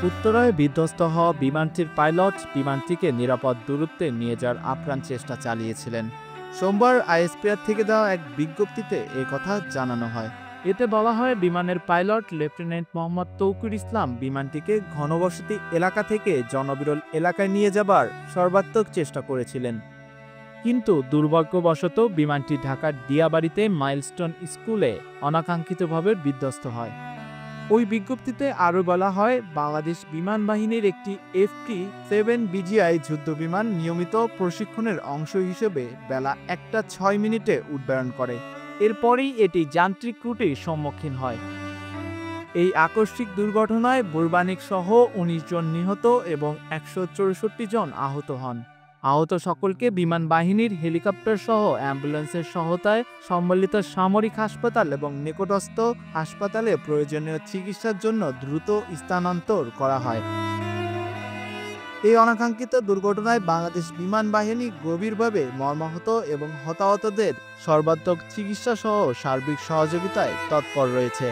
উত্তরায় বিধ্বস্ত হওয়া বিমানটির পাইলট বিমানটিকে নিরাপদ দূরত্বে নিয়ে যাওয়ার আপ্রাণ চেষ্টা চালিয়েছিলেন। সোমবার আইএসপিআর থেকে দেওয়া এক বিজ্ঞপ্তিতে এ কথা জানানো হয়। এতে বলা হয়, বিমানের পাইলট লেফটেন্যান্ট মোহাম্মদ তৌকির ইসলাম বিমানটিকে ঘনবসতি এলাকা থেকে জনবিরল এলাকায় নিয়ে যাবার সর্বাত্মক চেষ্টা করেছিলেন। কিন্তু দুর্ভাগ্যবশত বিমানটি ঢাকার দিয়াবাড়িতে মাইলস্টোন স্কুলে অনাকাঙ্ক্ষিতভাবে বিধ্বস্ত হয়। ওই বিজ্ঞপ্তিতে আরও বলা হয়, বাংলাদেশ বিমান বাহিনীর একটি FT-7 যুদ্ধবিমান নিয়মিত প্রশিক্ষণের অংশ হিসেবে বেলা 1টা 6 মিনিটে উড্ডয়ন করে। এরপরেই এটি যান্ত্রিক ত্রুটির সম্মুখীন হয়। এই আকস্মিক দুর্ঘটনায় বৈমানিক সহ ১৯ জন নিহত এবং ১৬৪ জন আহত হন। আহত সকলকে বিমান বাহিনীর হেলিকপ্টার সহ অ্যাম্বুলেন্সের সহায়তায় সম্মিলিত সামরিক হাসপাতাল এবং নিকটস্থ হাসপাতালে প্রয়োজনীয় চিকিৎসার জন্য দ্রুত স্থানান্তর করা হয়। এই অনাকাঙ্ক্ষিত দুর্ঘটনায় বাংলাদেশ বিমান বাহিনী গভীরভাবে মর্মাহত এবং হতাহতদের সর্বাত্মক চিকিৎসা সহ সার্বিক সহযোগিতায় তৎপর রয়েছে।